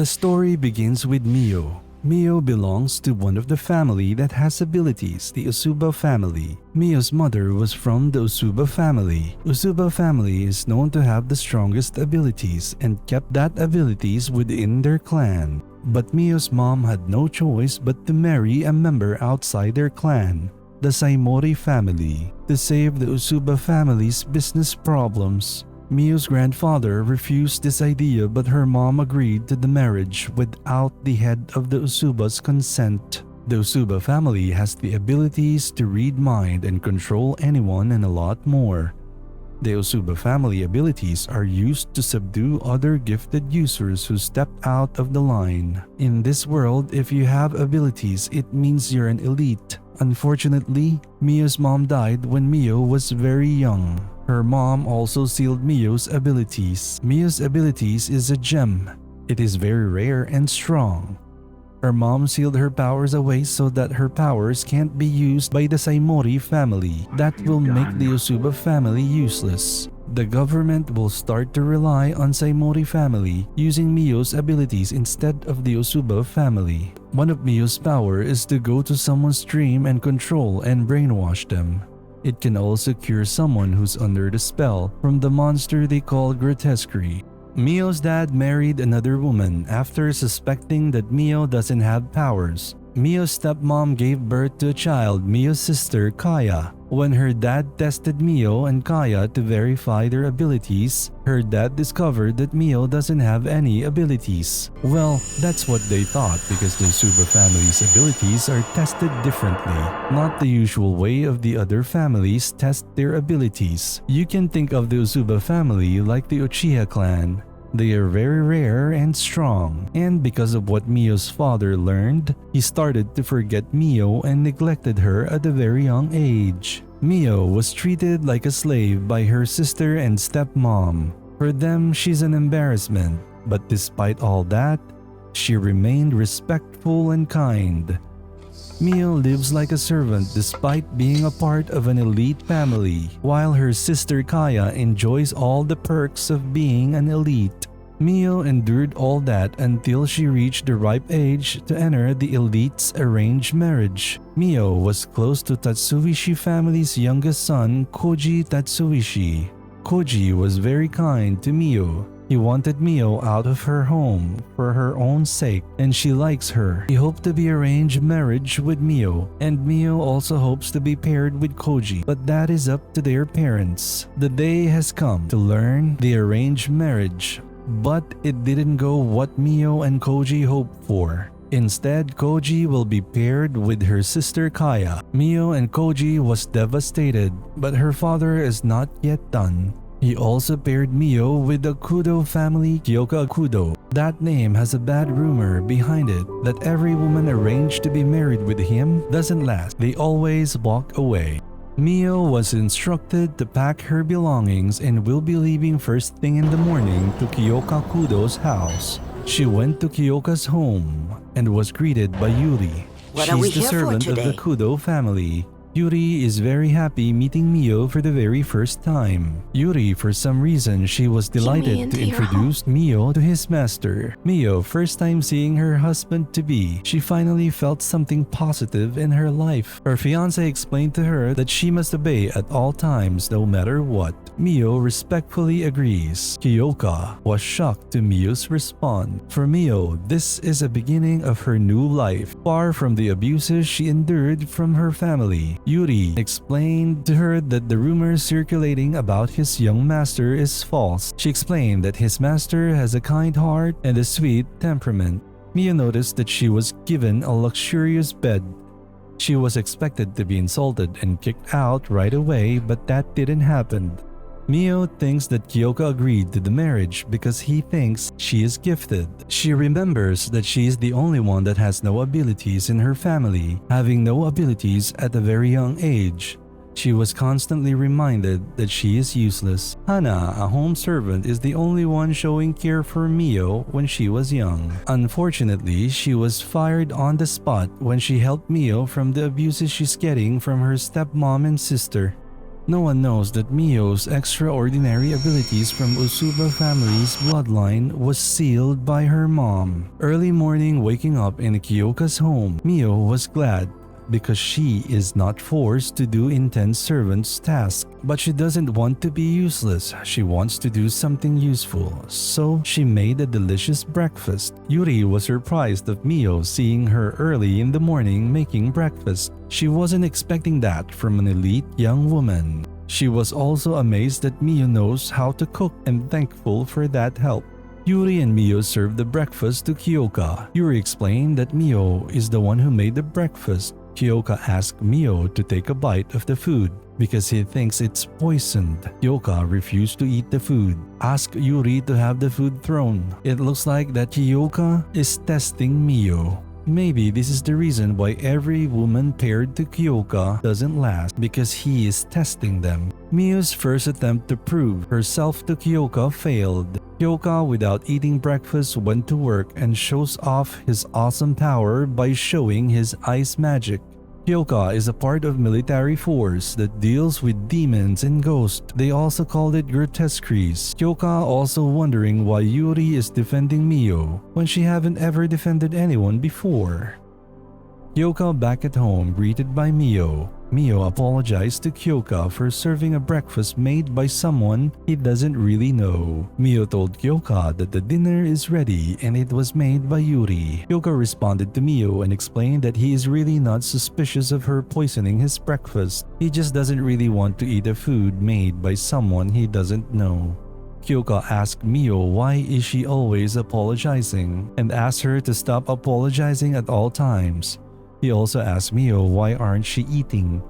The story begins with Miyo. Miyo belongs to one of the family that has abilities, the Usuba family. Miyo's mother was from the Usuba family. Usuba family is known to have the strongest abilities and kept that abilities within their clan. But Miyo's mom had no choice but to marry a member outside their clan, the Saimori family, to save the Usuba family's business problems. Miyo's grandfather refused this idea, but her mom agreed to the marriage without the head of the Usuba's consent. The Usuba family has the abilities to read mind and control anyone and a lot more. The Usuba family abilities are used to subdue other gifted users who step out of the line. In this world, if you have abilities, it means you're an elite. Unfortunately, Miyo's mom died when Miyo was very young. Her mom also sealed Miyo's abilities. Miyo's abilities is a gem. It is very rare and strong. Her mom sealed her powers away so that her powers can't be used by the Saimori family. That will make the Usuba family useless. The government will start to rely on Saimori family using Miyo's abilities instead of the Usuba family. One of Miyo's power is to go to someone's dream and control and brainwash them. It can also cure someone who's under the spell from the monster they call grotesquerie. Miyo's dad married another woman after suspecting that Miyo doesn't have powers. Miyo's stepmom gave birth to a child, Miyo's sister Kaya. When her dad tested Miyo and Kaya to verify their abilities, her dad discovered that Miyo doesn't have any abilities. Well, that's what they thought because the Usuba family's abilities are tested differently, not the usual way of the other families test their abilities. You can think of the Usuba family like the Uchiha clan. They are very rare and strong, and because of what Miyo's father learned, he started to forget Miyo and neglected her at a very young age. Miyo was treated like a slave by her sister and stepmom. For them, she's an embarrassment, but despite all that, she remained respectful and kind. Miyo lives like a servant despite being a part of an elite family, while her sister Kaya enjoys all the perks of being an elite. Miyo endured all that until she reached the ripe age to enter the elite's arranged marriage. Miyo was close to Tatsuishi family's youngest son, Koji Tatsuishi. Koji was very kind to Miyo. He wanted Miyo out of her home for her own sake, and she likes her. He hoped to be arranged marriage with Miyo, and Miyo also hopes to be paired with Koji, but that is up to their parents. The day has come to learn the arranged marriage, but it didn't go what Miyo and Koji hoped for. Instead, Koji will be paired with her sister Kaya. Miyo and Koji was devastated, but her father is not yet done. He also paired Miyo with the Kudo family, Kyoka Kudo. That name has a bad rumor behind it that every woman arranged to be married with him doesn't last. They always walk away. Miyo was instructed to pack her belongings and will be leaving first thing in the morning to Kyoka Kudo's house. She went to Kyoka's home and was greeted by Yuri. She's the servant of the Kudo family. Yuri is very happy meeting Miyo for the very first time. Yuri, for some reason, she was delighted to introduce Miyo to his master. Miyo, first time seeing her husband-to-be, she finally felt something positive in her life. Her fiancé explained to her that she must obey at all times no matter what. Miyo respectfully agrees. Kyoka was shocked to Miyo's response. For Miyo, this is a beginning of her new life, far from the abuses she endured from her family. Yuri explained to her that the rumors circulating about his young master is false. She explained that his master has a kind heart and a sweet temperament. Miyo noticed that she was given a luxurious bed. She was expected to be insulted and kicked out right away, but that didn't happen. Miyo thinks that Kyoka agreed to the marriage because he thinks she is gifted. She remembers that she is the only one that has no abilities in her family, having no abilities at a very young age. She was constantly reminded that she is useless. Hana, a home servant, is the only one showing care for Miyo when she was young. Unfortunately, she was fired on the spot when she helped Miyo from the abuses she's getting from her stepmom and sister. No one knows that Miyo's extraordinary abilities from Usuba family's bloodline was sealed by her mom. Early morning waking up in Kyoka's home, Miyo was glad because she is not forced to do intense servant's tasks. But she doesn't want to be useless, she wants to do something useful, so she made a delicious breakfast. Yuri was surprised of Miyo seeing her early in the morning making breakfast. She wasn't expecting that from an elite young woman. She was also amazed that Miyo knows how to cook and thankful for that help. Yuri and Miyo served the breakfast to Kyoka. Yuri explained that Miyo is the one who made the breakfast. Kyoka asked Miyo to take a bite of the food because he thinks it's poisoned. Kyoka refused to eat the food. Asked Yuri to have the food thrown. It looks like that Kyoka is testing Miyo. Maybe this is the reason why every woman paired to Kyoka doesn't last, because he is testing them. Miyo's first attempt to prove herself to Kyoka failed. Kyoka, without eating breakfast, went to work and shows off his awesome power by showing his ice magic. Kyoka is a part of military force that deals with demons and ghosts. They also called it grotesqueries. Kyoka also wondering why Yuri is defending Miyo when she haven't ever defended anyone before. Kyoka back at home greeted by Miyo. Miyo apologized to Kyoka for serving a breakfast made by someone he doesn't really know. Miyo told Kyoka that the dinner is ready and it was made by Yuri. Kyoka responded to Miyo and explained that he is really not suspicious of her poisoning his breakfast. He just doesn't really want to eat a food made by someone he doesn't know. Kyoka asked Miyo why is she always apologizing and asked her to stop apologizing at all times. He also asked Miyo why aren't she eating.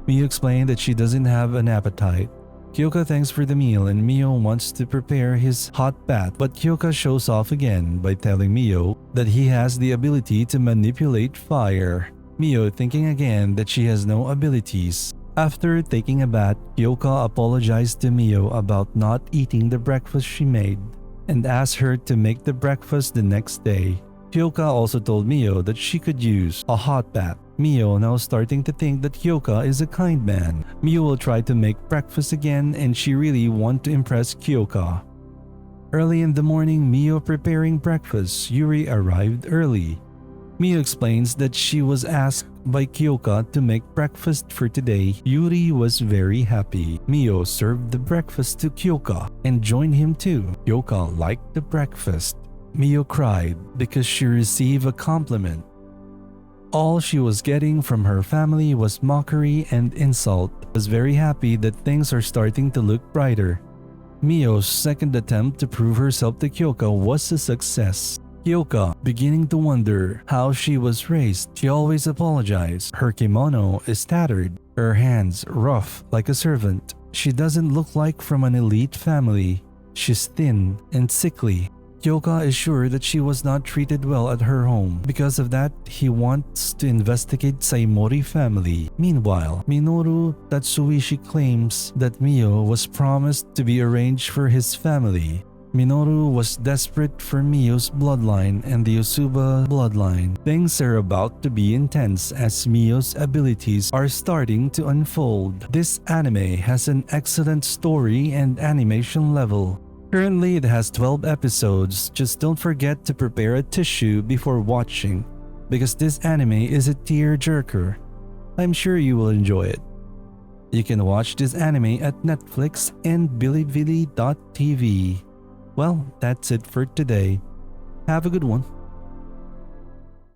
Miyo explained that she doesn't have an appetite. Kyoka thanks for the meal and Miyo wants to prepare his hot bath, but Kyoka shows off again by telling Miyo that he has the ability to manipulate fire. Miyo thinking again that she has no abilities. After taking a bath, Kyoka apologized to Miyo about not eating the breakfast she made and asked her to make the breakfast the next day. Kyoka also told Miyo that she could use a hot bath. Miyo now starting to think that Kyoka is a kind man. Miyo will try to make breakfast again and she really wants to impress Kyoka. Early in the morning, Miyo preparing breakfast. Yuri arrived early. Miyo explains that she was asked by Kyoka to make breakfast for today. Yuri was very happy. Miyo served the breakfast to Kyoka and joined him too. Kyoka liked the breakfast. Miyo cried because she received a compliment. All she was getting from her family was mockery and insult. Was very happy that things are starting to look brighter. Miyo's second attempt to prove herself to Kyoka was a success. Kyoka, beginning to wonder how she was raised, she always apologized. Her kimono is tattered, her hands rough like a servant. She doesn't look like from an elite family. She's thin and sickly. Kyoka is sure that she was not treated well at her home. Because of that, he wants to investigate Saimori family. Meanwhile, Minoru Tatsuishi claims that Miyo was promised to be arranged for his family. Minoru was desperate for Miyo's bloodline and the Usuba bloodline. Things are about to be intense as Miyo's abilities are starting to unfold. This anime has an excellent story and animation level. Currently, it has 12 episodes. Just don't forget to prepare a tissue before watching, because this anime is a tear-jerker. I'm sure you will enjoy it. You can watch this anime at Netflix and Bilibili.tv. Well, that's it for today. Have a good one.